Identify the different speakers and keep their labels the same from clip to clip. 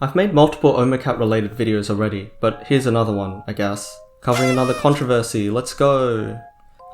Speaker 1: I've made multiple Omocat related videos already, but here's another one, I guess. Covering another controversy, let's go!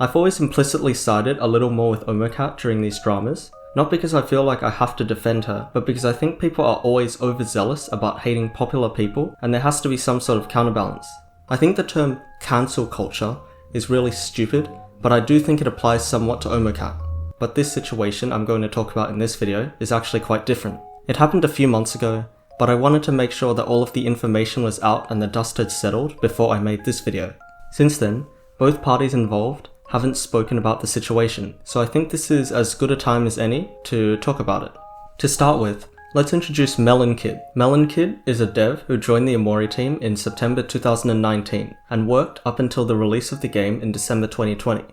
Speaker 1: I've always implicitly sided a little more with Omocat during these dramas, not because I feel like I have to defend her, but because I think people are always overzealous about hating popular people, and there has to be some sort of counterbalance. I think the term cancel culture is really stupid, but I do think it applies somewhat to Omocat. But this situation I'm going to talk about in this video is actually quite different. It happened a few months ago, but I wanted to make sure that all of the information was out and the dust had settled before I made this video. Since then, both parties involved haven't spoken about the situation, so I think this is as good a time as any to talk about it. To start with, let's introduce Melon Kid. Melon Kid is a dev who joined the Omori team in September 2019 and worked up until the release of the game in December 2020.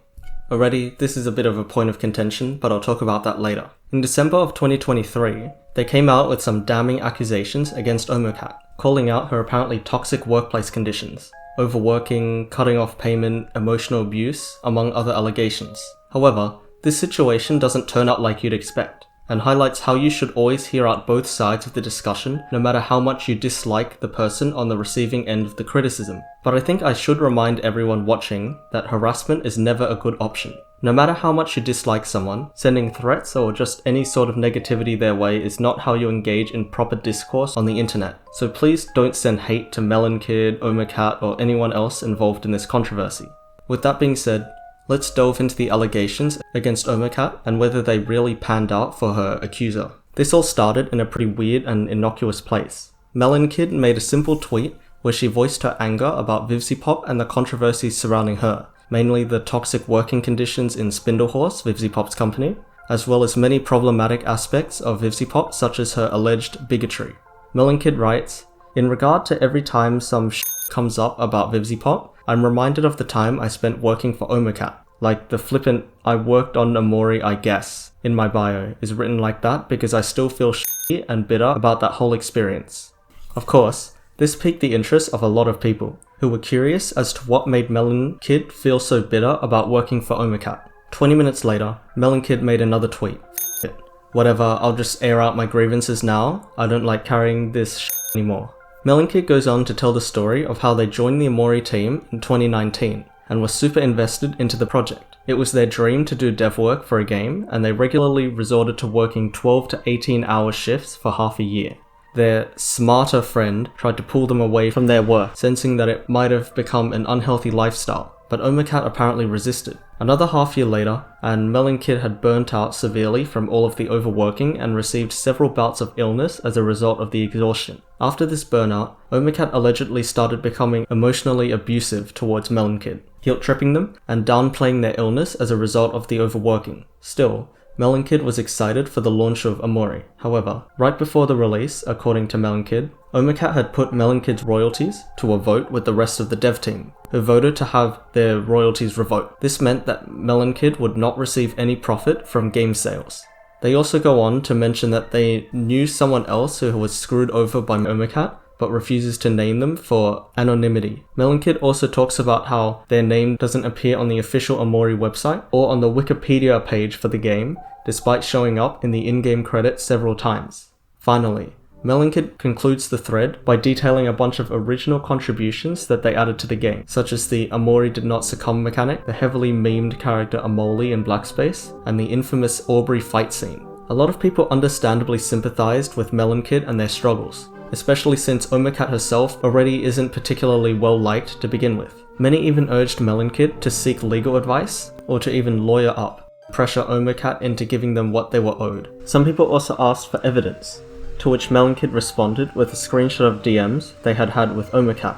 Speaker 1: Already, this is a bit of a point of contention, but I'll talk about that later. In December of 2023, they came out with some damning accusations against Omocat, calling out her apparently toxic workplace conditions, overworking, cutting off payment, emotional abuse, among other allegations. However, this situation doesn't turn out like you'd expect, and highlights how you should always hear out both sides of the discussion, no matter how much you dislike the person on the receiving end of the criticism. But I think I should remind everyone watching that harassment is never a good option. No matter how much you dislike someone, sending threats or just any sort of negativity their way is not how you engage in proper discourse on the internet. So please don't send hate to Melon Kid, Omocat, or anyone else involved in this controversy. With that being said, let's delve into the allegations against Omocat and whether they really panned out for her accuser. This all started in a pretty weird and innocuous place. Melon Kid made a simple tweet where she voiced her anger about VivziePop and the controversies surrounding her, mainly the toxic working conditions in Spindlehorse, VivziePop's company, as well as many problematic aspects of VivziePop such as her alleged bigotry. Melon Kid writes, "In regard to every time some comes up about VivziePop, I'm reminded of the time I spent working for Omocat. Like the flippant, 'I worked on Omori I guess' in my bio is written like that because I still feel shitty and bitter about that whole experience." Of course, this piqued the interest of a lot of people, who were curious as to what made Melon Kid feel so bitter about working for Omocat. 20 minutes later, Melon Kid made another tweet. "F it. Whatever, I'll just air out my grievances now. I don't like carrying this shit anymore." Melon Kid goes on to tell the story of how they joined the Omori team in 2019 and were super invested into the project. It was their dream to do dev work for a game, and they regularly resorted to working 12 to 18 hour shifts for half a year. Their smarter friend tried to pull them away from their work, sensing that it might have become an unhealthy lifestyle, but Omocat apparently resisted. Another half year later, and Melon Kid had burnt out severely from all of the overworking and received several bouts of illness as a result of the exhaustion. After this burnout, Omocat allegedly started becoming emotionally abusive towards Melon Kid, guilt-tripping them and downplaying their illness as a result of the overworking. Still, Melon Kid was excited for the launch of Omori. However, right before the release, according to Melon Kid, Omocat had put Melon Kid's royalties to a vote with the rest of the dev team, who voted to have their royalties revoked. This meant that Melon Kid would not receive any profit from game sales. They also go on to mention that they knew someone else who was screwed over by Omocat, but refuses to name them for anonymity. Melon Kid also talks about how their name doesn't appear on the official Omori website or on the Wikipedia page for the game, despite showing up in the in-game credits several times. Finally, Melon Kid concludes the thread by detailing a bunch of original contributions that they added to the game, such as the Omori did not succumb mechanic, the heavily memed character Omori in Blackspace, and the infamous Aubrey fight scene. A lot of people understandably sympathized with Melon Kid and their struggles, especially since Omocat herself already isn't particularly well liked to begin with. Many even urged Melon Kid to seek legal advice, or to even lawyer up, pressure Omocat into giving them what they were owed. Some people also asked for evidence, to which Melon Kid responded with a screenshot of DMs they had had with Omocat.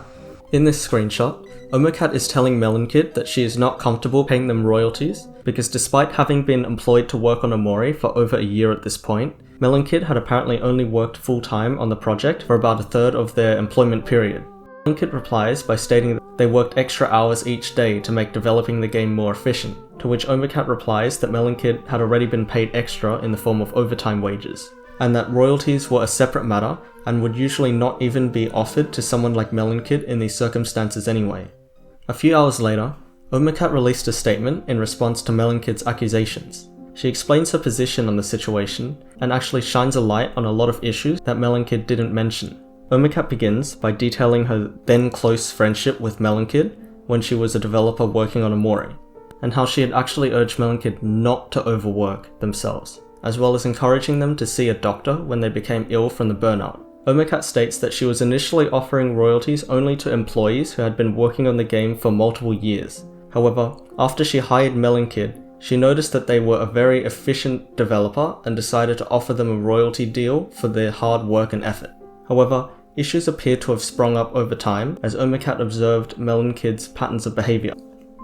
Speaker 1: In this screenshot, Omocat is telling Melon Kid that she is not comfortable paying them royalties because despite having been employed to work on Omori for over a year at this point, Melon Kid had apparently only worked full-time on the project for about a third of their employment period. Melon Kid replies by stating that they worked extra hours each day to make developing the game more efficient, to which Omocat replies that Melon Kid had already been paid extra in the form of overtime wages, and that royalties were a separate matter and would usually not even be offered to someone like Melon Kid in these circumstances anyway. A few hours later, Omocat released a statement in response to Melon Kid's accusations. She explains her position on the situation and actually shines a light on a lot of issues that Melon Kid didn't mention. Omocat begins by detailing her then close friendship with Melon Kid when she was a developer working on Omori, and how she had actually urged Melon Kid not to overwork themselves, as well as encouraging them to see a doctor when they became ill from the burnout. Omocat states that she was initially offering royalties only to employees who had been working on the game for multiple years. However, after she hired Melon Kid, she noticed that they were a very efficient developer and decided to offer them a royalty deal for their hard work and effort. However, issues appear to have sprung up over time as Omocat observed Melon Kid's patterns of behavior.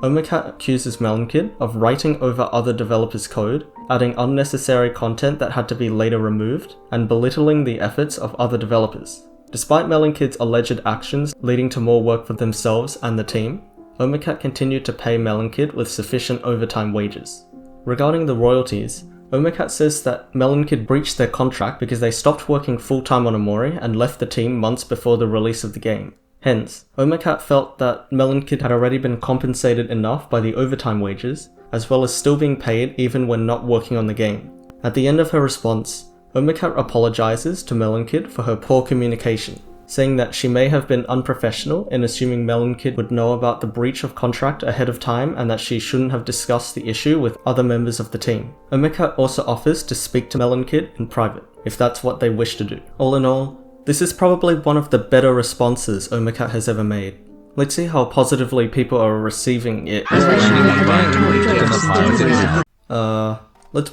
Speaker 1: Omocat accuses Melon Kid of writing over other developers' code, adding unnecessary content that had to be later removed, and belittling the efforts of other developers. Despite Melon Kid's alleged actions leading to more work for themselves and the team, Omocat continued to pay Melon Kid with sufficient overtime wages. Regarding the royalties, Omocat says that Melon Kid breached their contract because they stopped working full-time on Omori and left the team months before the release of the game. Hence, Omocat felt that Melon Kid had already been compensated enough by the overtime wages, as well as still being paid even when not working on the game. At the end of her response, Omocat apologizes to Melon Kid for her poor communication, saying that she may have been unprofessional in assuming Melon Kid would know about the breach of contract ahead of time and that she shouldn't have discussed the issue with other members of the team. Omocat also offers to speak to Melon Kid in private, if that's what they wish to do. All in all, this is probably one of the better responses Omocat has ever made. Let's see how positively people are receiving it. Let's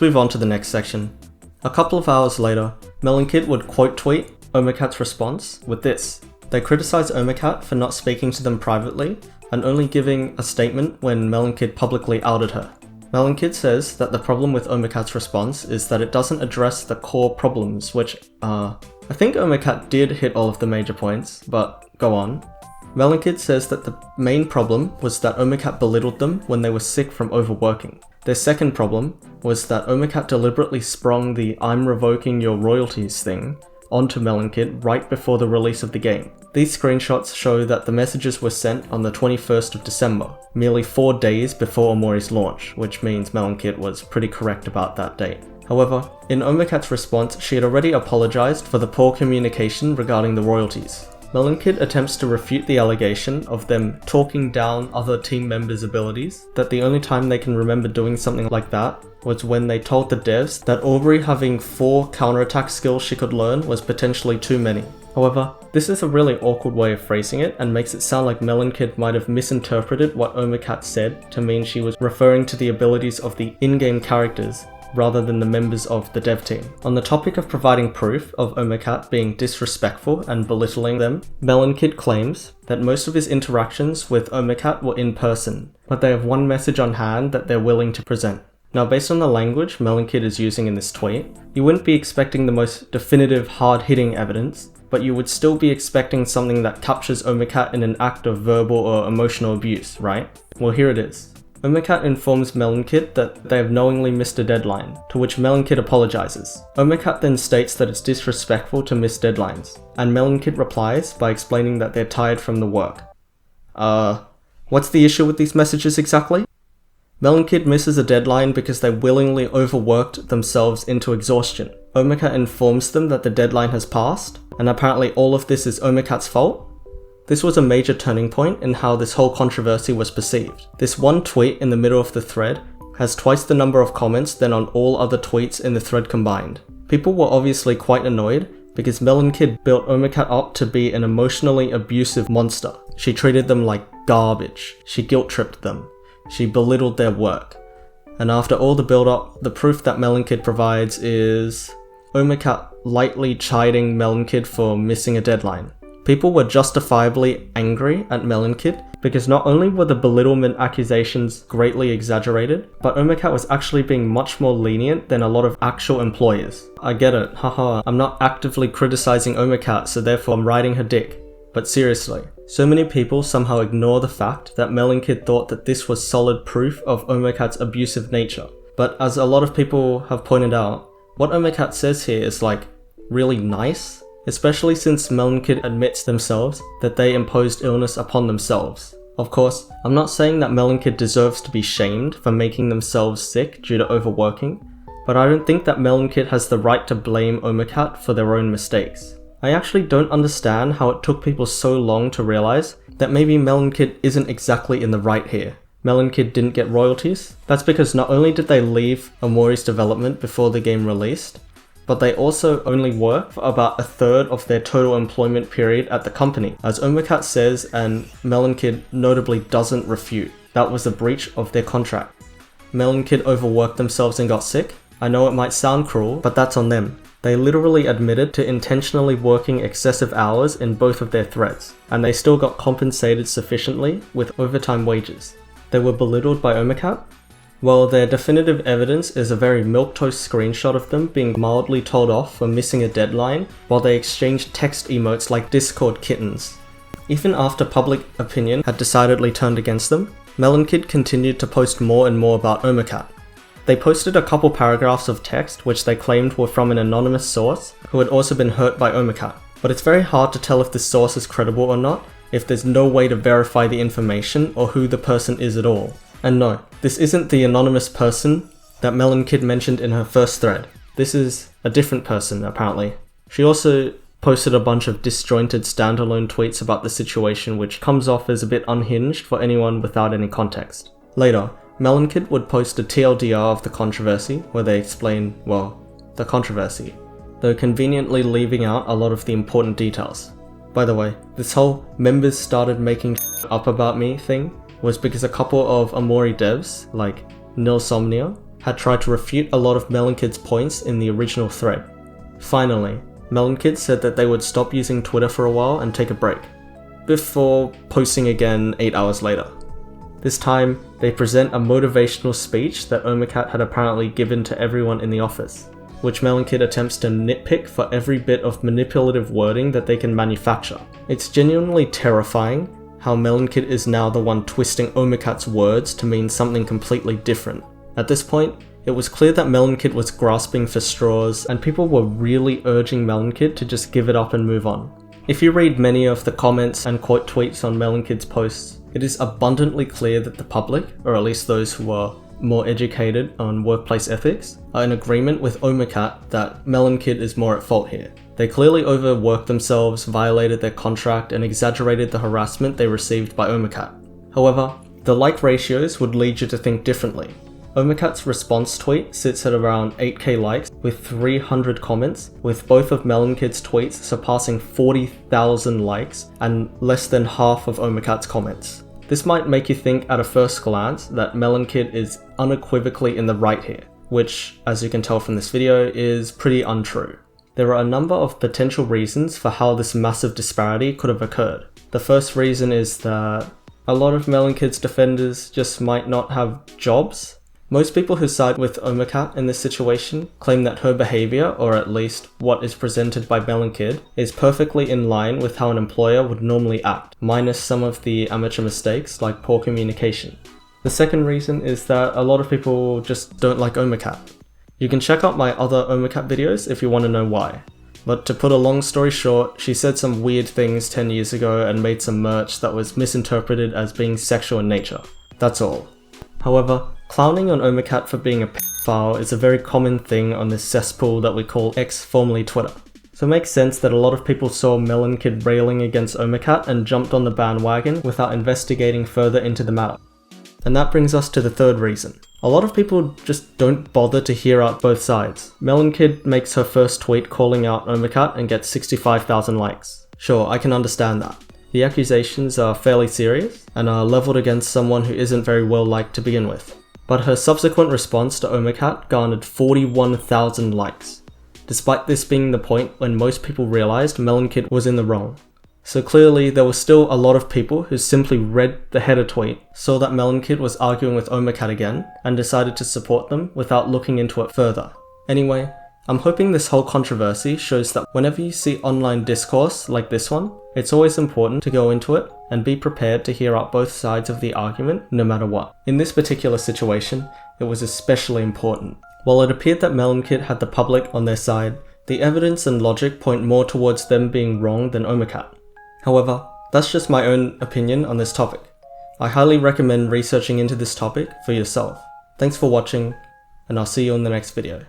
Speaker 1: move on to the next section. A couple of hours later, Melon Kid would quote tweet Omocat's response with this. They criticize Omocat for not speaking to them privately and only giving a statement when Melon Kid publicly outed her. Melon Kid says that the problem with Omocat's response is that it doesn't address the core problems, which I think Omocat did hit all of the major points, but go on. Melon Kid says that the main problem was that Omocat belittled them when they were sick from overworking. Their second problem was that Omocat deliberately sprung the "I'm revoking your royalties" thing onto Melon Kid right before the release of the game. These screenshots show that the messages were sent on the 21st of December, merely 4 days before Omori's launch, which means Melon Kid was pretty correct about that date. However, in Omocat's response, she had already apologized for the poor communication regarding the royalties. Melon Kid attempts to refute the allegation of them talking down other team members' abilities, that the only time they can remember doing something like that was when they told the devs that Omori having 4 counterattack skills she could learn was potentially too many. However, this is a really awkward way of phrasing it and makes it sound like Melon Kid might have misinterpreted what Omocat said to mean she was referring to the abilities of the in-game characters rather than the members of the dev team. On the topic of providing proof of Omocat being disrespectful and belittling them, Melon Kid claims that most of his interactions with Omocat were in person, but they have one message on hand that they're willing to present. Now, based on the language Melon Kid is using in this tweet, you wouldn't be expecting the most definitive, hard-hitting evidence, but you would still be expecting something that captures Omocat in an act of verbal or emotional abuse, right? Well, here it is. Omocat informs Melon Kid that they have knowingly missed a deadline, to which Melon Kid apologizes. Omocat then states that it's disrespectful to miss deadlines, and Melon Kid replies by explaining that they're tired from the work. What's the issue with these messages exactly? Melon Kid misses a deadline because they willingly overworked themselves into exhaustion. Omocat informs them that the deadline has passed, and apparently all of this is Omocat's fault. This was a major turning point in how this whole controversy was perceived. This one tweet in the middle of the thread has twice the number of comments than on all other tweets in the thread combined. People were obviously quite annoyed because Melon Kid built Omocat up to be an emotionally abusive monster. She treated them like garbage. She guilt-tripped them. She belittled their work. And after all the build-up, the proof that Melon Kid provides is Omocat lightly chiding Melon Kid for missing a deadline. People were justifiably angry at Melon Kid because not only were the belittlement accusations greatly exaggerated, but Omocat was actually being much more lenient than a lot of actual employers. I get it, haha, I'm not actively criticizing Omocat, so therefore I'm riding her dick. But seriously, so many people somehow ignore the fact that Melon Kid thought that this was solid proof of Omocat's abusive nature. But as a lot of people have pointed out, what Omocat says here is like really nice, especially since Melon Kid admits themselves that they imposed illness upon themselves. Of course, I'm not saying that Melon Kid deserves to be shamed for making themselves sick due to overworking, but I don't think that Melon Kid has the right to blame Omocat for their own mistakes. I actually don't understand how it took people so long to realize that maybe Melon Kid isn't exactly in the right here. Melon Kid didn't get royalties. That's because not only did they leave Omori's development before the game released, but they also only worked for about a third of their total employment period at the company, as Omocat says and Melon Kid notably doesn't refute. That was a breach of their contract. Melon Kid overworked themselves and got sick. I know it might sound cruel, but that's on them. They literally admitted to intentionally working excessive hours in both of their threads, and they still got compensated sufficiently with overtime wages. They were belittled by Omocat? Well, their definitive evidence is a very milquetoast screenshot of them being mildly told off for missing a deadline while they exchanged text emotes like Discord kittens. Even after public opinion had decidedly turned against them, Melon Kid continued to post more and more about Omocat. They posted a couple paragraphs of text which they claimed were from an anonymous source who had also been hurt by Omocat, but it's very hard to tell if this source is credible or not if there's no way to verify the information or who the person is at all. And no, this isn't the anonymous person that Melon Kid mentioned in her first thread. This is a different person, apparently. She also posted a bunch of disjointed standalone tweets about the situation, which comes off as a bit unhinged for anyone without any context. Later, Melon Kid would post a TLDR of the controversy, where they explain, well, the controversy, though conveniently leaving out a lot of the important details. By the way, this whole members started making up about me thing was because a couple of Omori devs, like Nilsomnia, had tried to refute a lot of Melon Kid's points in the original thread. Finally, Melon Kid said that they would stop using Twitter for a while and take a break, before posting again 8 hours later. This time, they present a motivational speech that Omocat had apparently given to everyone in the office, which Melon Kid attempts to nitpick for every bit of manipulative wording that they can manufacture. It's genuinely terrifying how Melon Kid is now the one twisting Omocat's words to mean something completely different. At this point, it was clear that Melon Kid was grasping for straws, and people were really urging Melon Kid to just give it up and move on. If you read many of the comments and quote tweets on Melon Kid's posts, it is abundantly clear that the public, or at least those who are more educated on workplace ethics, are in agreement with Omocat that Melon Kid is more at fault here. They clearly overworked themselves, violated their contract, and exaggerated the harassment they received by Omocat. However, the like ratios would lead you to think differently. Omocat's response tweet sits at around 8k likes with 300 comments, with both of Melon Kid's tweets surpassing 40,000 likes and less than half of Omocat's comments. This might make you think at a first glance that Melon Kid is unequivocally in the right here, which, as you can tell from this video, is pretty untrue. There are a number of potential reasons for how this massive disparity could have occurred. The first reason is that a lot of Melon Kid's defenders just might not have jobs. Most people who side with Omocat in this situation claim that her behavior, or at least what is presented by Melon Kid, is perfectly in line with how an employer would normally act, minus some of the amateur mistakes like poor communication. The second reason is that a lot of people just don't like Omocat. You can check out my other Omocat videos if you want to know why. But to put a long story short, she said some weird things 10 years ago and made some merch that was misinterpreted as being sexual in nature. That's all. However, clowning on Omocat for being a pedophile is a very common thing on this cesspool that we call X, formerly Twitter. So it makes sense that a lot of people saw Melon Kid railing against Omocat and jumped on the bandwagon without investigating further into the matter. And that brings us to the third reason. A lot of people just don't bother to hear out both sides. Melon Kid makes her first tweet calling out Omocat and gets 65,000 likes. Sure, I can understand that. The accusations are fairly serious and are leveled against someone who isn't very well liked to begin with. But her subsequent response to Omocat garnered 41,000 likes, despite this being the point when most people realized Melon Kid was in the wrong. So clearly there were still a lot of people who simply read the header tweet, saw that Melon Kid was arguing with Omocat again, and decided to support them without looking into it further. Anyway, I'm hoping this whole controversy shows that whenever you see online discourse like this one, it's always important to go into it and be prepared to hear out both sides of the argument no matter what. In this particular situation, it was especially important. While it appeared that Melon Kid had the public on their side, the evidence and logic point more towards them being wrong than Omocat. However, that's just my own opinion on this topic. I highly recommend researching into this topic for yourself. Thanks for watching, and I'll see you in the next video.